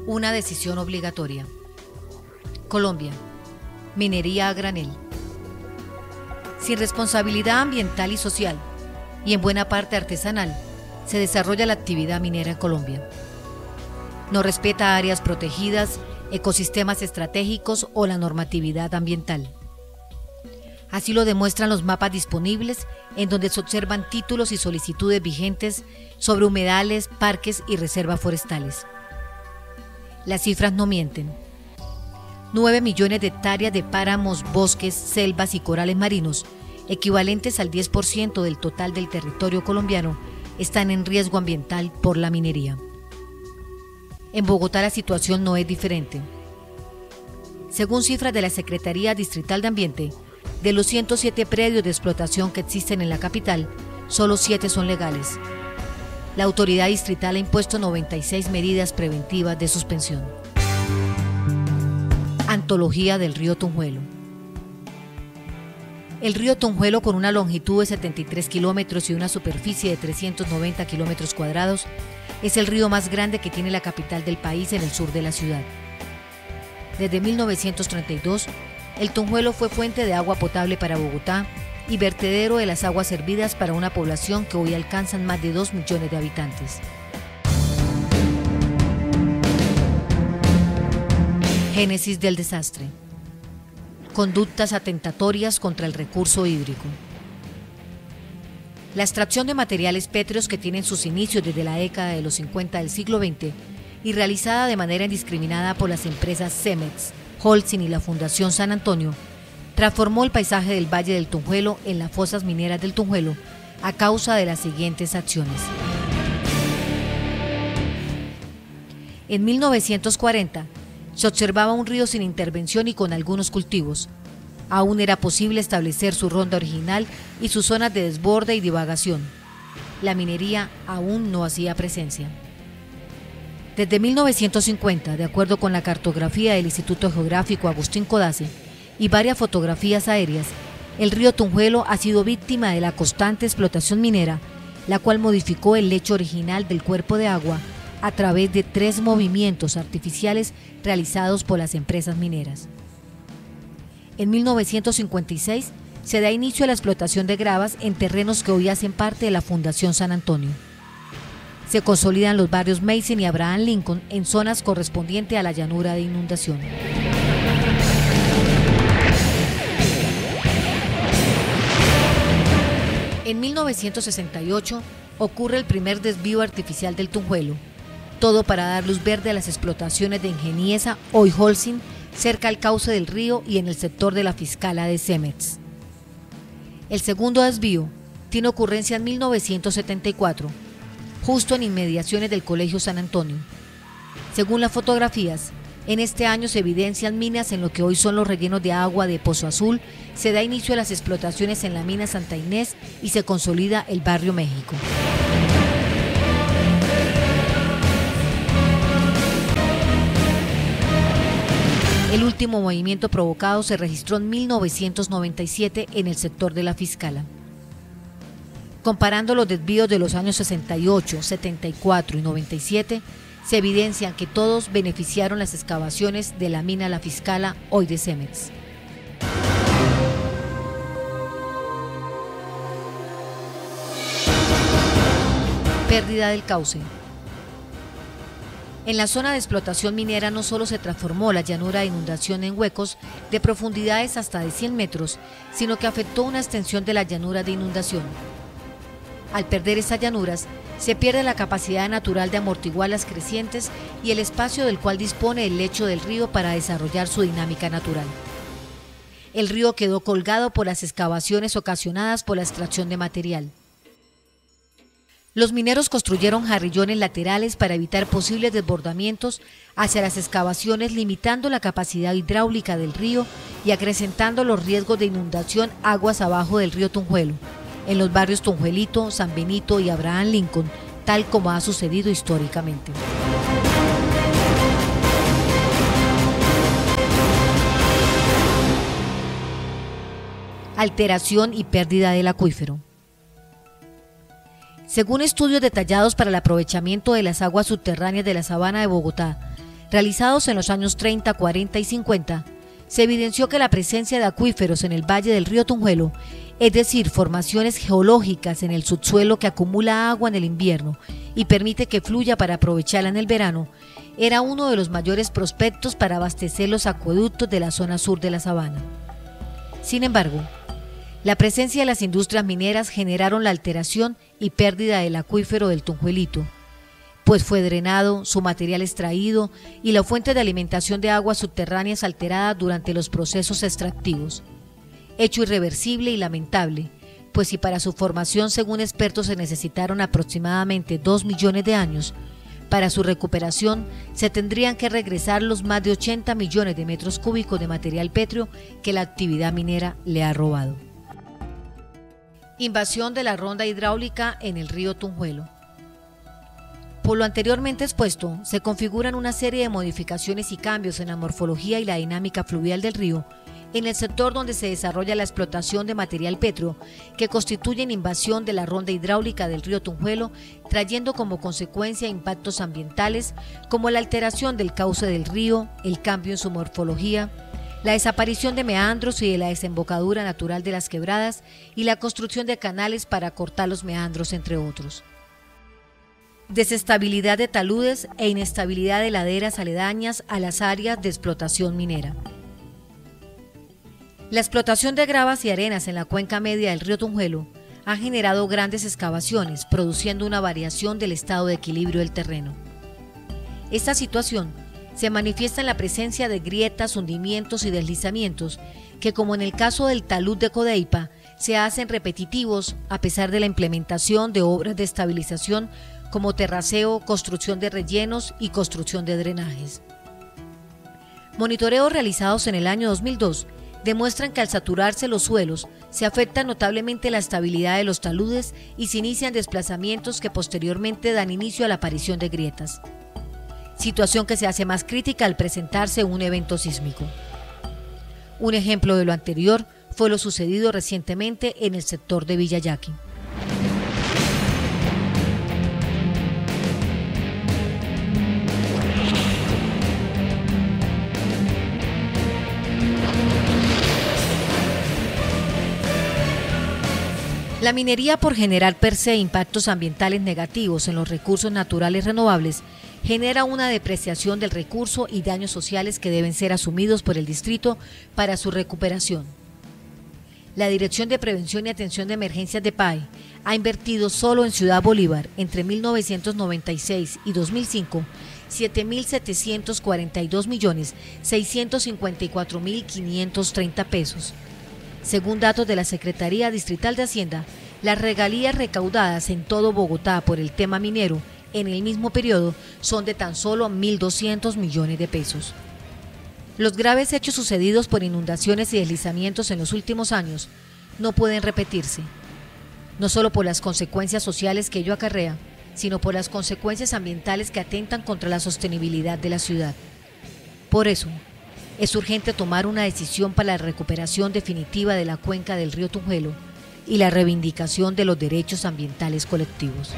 Una decisión obligatoria. Colombia. Minería a granel. Sin responsabilidad ambiental y social, y en buena parte artesanal, se desarrolla la actividad minera en Colombia. No respeta áreas protegidas, ecosistemas estratégicos o la normatividad ambiental. Así lo demuestran los mapas disponibles, en donde se observan títulos y solicitudes vigentes sobre humedales, parques y reservas forestales. Las cifras no mienten. 9 millones de hectáreas de páramos, bosques, selvas y corales marinos, equivalentes al 10% del total del territorio colombiano, están en riesgo ambiental por la minería. En Bogotá la situación no es diferente. Según cifras de la Secretaría Distrital de Ambiente, de los 107 predios de explotación que existen en la capital, solo 7 son legales. La autoridad distrital ha impuesto 96 medidas preventivas de suspensión. Antología del río Tunjuelo. El río Tunjuelo, con una longitud de 73 kilómetros y una superficie de 390 kilómetros cuadrados, es el río más grande que tiene la capital del país en el sur de la ciudad. Desde 1932, el Tunjuelo fue fuente de agua potable para Bogotá y vertedero de las aguas servidas para una población que hoy alcanzan más de 2 millones de habitantes. Génesis del desastre. Conductas atentatorias contra el recurso hídrico. La extracción de materiales pétreos, que tienen sus inicios desde la década de los 50 del siglo XX y realizada de manera indiscriminada por las empresas Cemex, Holcim y la Fundación San Antonio, transformó el paisaje del Valle del Tunjuelo en las fosas mineras del Tunjuelo a causa de las siguientes acciones. En 1940 se observaba un río sin intervención y con algunos cultivos. Aún era posible establecer su ronda original y sus zonas de desborde y divagación. La minería aún no hacía presencia. Desde 1950, de acuerdo con la cartografía del Instituto Geográfico Agustín Codazzi y varias fotografías aéreas, el río Tunjuelo ha sido víctima de la constante explotación minera, la cual modificó el lecho original del cuerpo de agua a través de 3 movimientos artificiales realizados por las empresas mineras. En 1956 se da inicio a la explotación de gravas en terrenos que hoy hacen parte de la Fundación San Antonio. Se consolidan los barrios Mason y Abraham Lincoln en zonas correspondientes a la llanura de inundación. En 1968 ocurre el primer desvío artificial del Tunjuelo, todo para dar luz verde a las explotaciones de Ingeniesa, hoy Holcim, cerca al cauce del río y en el sector de la Fiscala de Cemex. El segundo desvío tiene ocurrencia en 1974, justo en inmediaciones del Colegio San Antonio. Según las fotografías, en este año se evidencian minas en lo que hoy son los rellenos de agua de Pozo Azul, se da inicio a las explotaciones en la mina Santa Inés y se consolida el barrio México. El último movimiento provocado se registró en 1997 en el sector de la Fiscala. Comparando los desvíos de los años 68, 74 y 97, se evidencian que todos beneficiaron las excavaciones de la mina La Fiscala, hoy de Cemex. Pérdida del cauce. En la zona de explotación minera no solo se transformó la llanura de inundación en huecos de profundidades hasta de 100 metros, sino que afectó una extensión de la llanura de inundación. Al perder estas llanuras, se pierde la capacidad natural de amortiguar las crecientes y el espacio del cual dispone el lecho del río para desarrollar su dinámica natural. El río quedó colgado por las excavaciones ocasionadas por la extracción de material. Los mineros construyeron jarrillones laterales para evitar posibles desbordamientos hacia las excavaciones, limitando la capacidad hidráulica del río y acrecentando los riesgos de inundación aguas abajo del río Tunjuelo, en los barrios Tunjuelito, San Benito y Abraham Lincoln, tal como ha sucedido históricamente. Alteración y pérdida del acuífero. Según estudios detallados para el aprovechamiento de las aguas subterráneas de la Sabana de Bogotá, realizados en los años 30, 40 y 50, se evidenció que la presencia de acuíferos en el valle del río Tunjuelo, es decir, formaciones geológicas en el subsuelo que acumula agua en el invierno y permite que fluya para aprovecharla en el verano, era uno de los mayores prospectos para abastecer los acueductos de la zona sur de la Sabana. Sin embargo, la presencia de las industrias mineras generaron la alteración y pérdida del acuífero del Tunjuelito, pues fue drenado, su material extraído y la fuente de alimentación de aguas subterráneas alterada durante los procesos extractivos. Hecho irreversible y lamentable, pues si para su formación, según expertos, se necesitaron aproximadamente 2 millones de años, para su recuperación se tendrían que regresar los más de 80 millones de metros cúbicos de material pétreo que la actividad minera le ha robado. Invasión de la ronda hidráulica en el río Tunjuelo. Por lo anteriormente expuesto, se configuran una serie de modificaciones y cambios en la morfología y la dinámica fluvial del río, en el sector donde se desarrolla la explotación de material pétreo, que constituyen invasión de la ronda hidráulica del río Tunjuelo, trayendo como consecuencia impactos ambientales como la alteración del cauce del río, el cambio en su morfología, la desaparición de meandros y de la desembocadura natural de las quebradas y la construcción de canales para cortar los meandros, entre otros. Desestabilidad de taludes e inestabilidad de laderas aledañas a las áreas de explotación minera. La explotación de gravas y arenas en la cuenca media del río Tunjuelo ha generado grandes excavaciones, produciendo una variación del estado de equilibrio del terreno. Esta situación se manifiesta en la presencia de grietas, hundimientos y deslizamientos que, como en el caso del talud de Codeipa, se hacen repetitivos a pesar de la implementación de obras de estabilización como terraceo, construcción de rellenos y construcción de drenajes. Monitoreos realizados en el año 2002 demuestran que al saturarse los suelos se afecta notablemente la estabilidad de los taludes y se inician desplazamientos que posteriormente dan inicio a la aparición de grietas, situación que se hace más crítica al presentarse un evento sísmico. Un ejemplo de lo anterior fue lo sucedido recientemente en el sector de Villa Yaqui. La minería, por generar per se impactos ambientales negativos en los recursos naturales renovables, genera una depreciación del recurso y daños sociales que deben ser asumidos por el distrito para su recuperación. La Dirección de Prevención y Atención de Emergencias de PAE ha invertido solo en Ciudad Bolívar entre 1996 y 2005 7.742.654.530 pesos. Según datos de la Secretaría Distrital de Hacienda, las regalías recaudadas en todo Bogotá por el tema minero en el mismo periodo son de tan solo 1.200 millones de pesos. Los graves hechos sucedidos por inundaciones y deslizamientos en los últimos años no pueden repetirse, no solo por las consecuencias sociales que ello acarrea, sino por las consecuencias ambientales que atentan contra la sostenibilidad de la ciudad. Por eso, es urgente tomar una decisión para la recuperación definitiva de la cuenca del río Tunjuelo y la reivindicación de los derechos ambientales colectivos.